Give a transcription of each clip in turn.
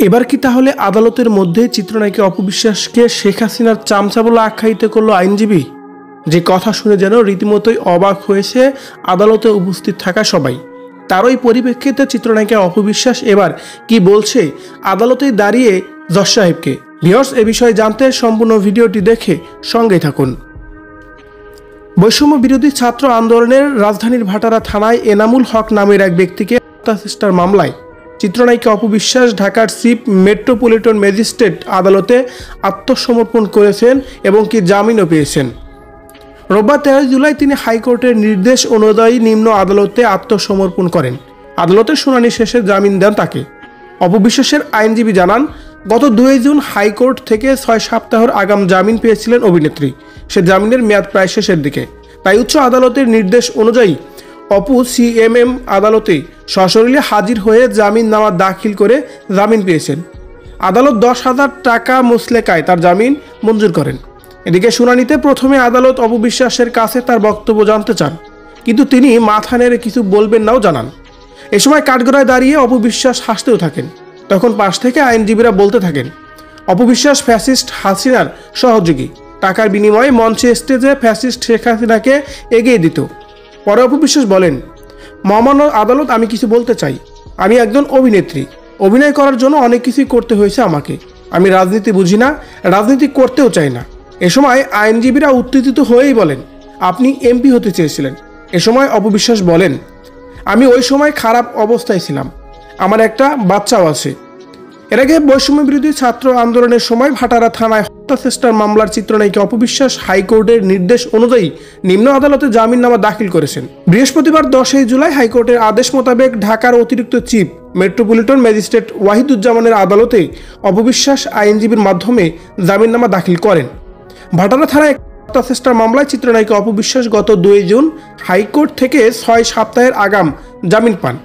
এবার কি তাহলে আদালতের মধ্যে চিত্রনায়িকা অপবিশ্বাসকে শেখ হাসিনার চামচা বলে আখ্যায়িত করলো আইনজীবী? যে কথা শুনে যেন রীতিমতোই অবাক হয়েছে আদালতে উপস্থিত থাকা সবাই। তারই পরিপ্রেক্ষিতে চিত্রনায়িকা অপবিশ্বাস এবার কি বলছে আদালতে দাঁড়িয়ে জজ সাহেবকে। ভিউয়ার্স, এ বিষয়ে জানতে সম্পূর্ণ ভিডিওটি দেখে সঙ্গে থাকুন। বৈষম্য বিরোধী ছাত্র আন্দোলনের রাজধানীর ভাটারা থানায় এনামুল হক নামের এক ব্যক্তিকে হত্যাচেষ্টার মামলায় চিত্রনায়িকা অপবিশ্বাস ঢাকার চিফ মেট্রোপলিটন ম্যাজিস্ট্রেট আদালতে আত্মসমর্পণ করেছেন এবং কি জামিনও পেয়েছেন। রোববার 13 জুলাই তিনি হাইকোর্টের নির্দেশ অনুযায়ী নিম্ন আদালতে আত্মসমর্পণ করেন। আদালতের শুনানি শেষে জামিন দেন তাকে। অপবিশ্বাসের আইনজীবী জানান, গত 2 জুন হাইকোর্ট থেকে 6 সপ্তাহের আগাম জামিন পেয়েছিলেন অভিনেত্রী। সে জামিনের মেয়াদ প্রায় শেষের দিকে, তাই উচ্চ আদালতের নির্দেশ অনুযায়ী অপু সিএমএম আদালতে সশরীরে হাজির হয়ে জামিননামা দাখিল করে জামিন পেয়েছেন। আদালত 10,000 টাকা মুচলেকায় তার জামিন মঞ্জুর করেন। এদিকে শুনানিতে প্রথমে আদালত অপবিশ্বাসের কাছে তার বক্তব্য জানতে চান, কিন্তু তিনি মাথা নেড়ে কিছু বলবেন নাও জানান। এ সময় কাঠগড়ায় দাঁড়িয়ে অপবিশ্বাস হাসতেও থাকেন। তখন পাশ থেকে আইনজীবীরা বলতে থাকেন, অপবিশ্বাস ফ্যাসিস্ট হাসিনার সহযোগী, টাকার বিনিময়ে মঞ্চে স্টেজে ফ্যাসিস্ট শেখ হাসিনাকে এগিয়ে দিত। পরে অপবিশ্বাস বলেন, মহামান্য আদালত, আমি কিছু বলতে চাই। আমি একজন অভিনেত্রী, অভিনয় করার জন্য অনেক কিছুই করতে হয়েছে আমাকে। আমি রাজনীতি বুঝি না, রাজনীতি করতেও চাই না। এ সময় আইনজীবীরা উত্তেজিত হয়েই বলেন, আপনি এমপি হতে চেয়েছিলেন। এ সময় অপবিশ্বাস বলেন, আমি ওই সময় খারাপ অবস্থায় ছিলাম, আমার একটা বাচ্চাও আছে। এর আগে বৈষম্য বিরোধী ছাত্র আন্দোলনের সময় ভাটারা থানায় হত্যাচেষ্টার মামলার চিত্রনায়িকা অপবিশ্বাস হাইকোর্টের নির্দেশ অনুযায়ী নিম্ন আদালতে জামিননামা দাখিল করেছেন। বৃহস্পতিবার 10 জুলাই হাইকোর্টের আদেশ মোতাবেক ঢাকার অতিরিক্ত চিফ মেট্রোপলিটন ম্যাজিস্ট্রেট ওয়াহিদুজ্জামানের আদালতে অপবিশ্বাস আইনজীবীর মাধ্যমে জামিননামা দাখিল করেন। ভাটারা থানায় হত্যাচেষ্টার মামলায় চিত্রনায়িকা অপবিশ্বাস গত 2 জুন হাইকোর্ট থেকে 6 সপ্তাহের আগাম জামিন পান।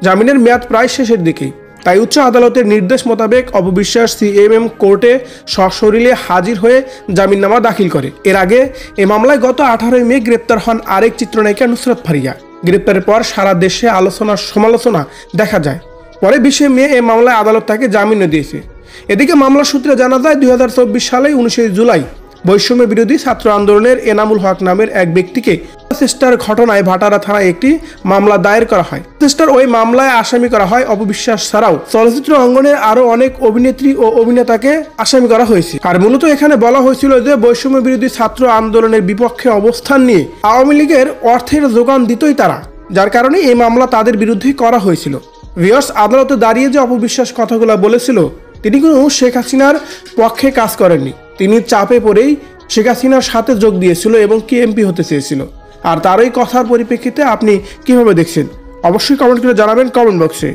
জামিনের মেয়াদ প্রায় শেষের দিকেই, তাই উচ্চ আদালতের নির্দেশ মোতাবেক অপবিশ্বাস সিএমএম কোর্টে সশরীরে হাজির হয়ে জামিননামা দাখিল করে। এর আগে এ মামলায় গত 18 মে গ্রেপ্তার হন আরেক চিত্রনায়িকা নুসরাত ফারিয়া। গ্রেপ্তারের পর সারা দেশে আলোচনা সমালোচনা দেখা যায়। পরে 20 মে এ মামলায় আদালত তাকে জামিনও দিয়েছে। এদিকে মামলা সূত্রে জানা যায়, 2024 সালে 19 জুলাই বৈষম্য বিরোধী ছাত্র আন্দোলনের এনামুল হক নামের এক ব্যক্তিকে চেষ্টার ঘটনায় ভাটারা থানায় একটি মামলা দায়ের করা হয়। চেষ্টার ওই মামলায় আসামি করা হয় অপবিশ্বাস ছাড়াও চলচ্চিত্র অঙ্গনের আরো অনেক অভিনেত্রী ও অভিনেতাকে আসামি করা হয়েছে। আর মূলত এখানে বলা হয়েছিল যে বৈষম্য বিরোধী ছাত্র আন্দোলনের বিপক্ষে অবস্থান নিয়ে আওয়ামী লীগের অর্থের যোগান দিতই তারা, যার কারণে এই মামলা তাদের বিরুদ্ধে করা হয়েছিল। ভিউয়ার্স, আদালতে দাঁড়িয়ে যে অপবিশ্বাস কথাগুলো বলেছিল, তিনি কোনো শেখ হাসিনার পক্ষে কাজ করেননি। তিনি চাপে পড়েই শেখ হাসিনার সাথে যোগ দিয়েছিল এবং কি এমপি হতে চেয়েছিল। আর তার এই কথার পরিপ্রেক্ষিতে আপনি কিভাবে দেখছেন অবশ্যই কমেন্ট করে জানাবেন কমেন্ট বক্সে।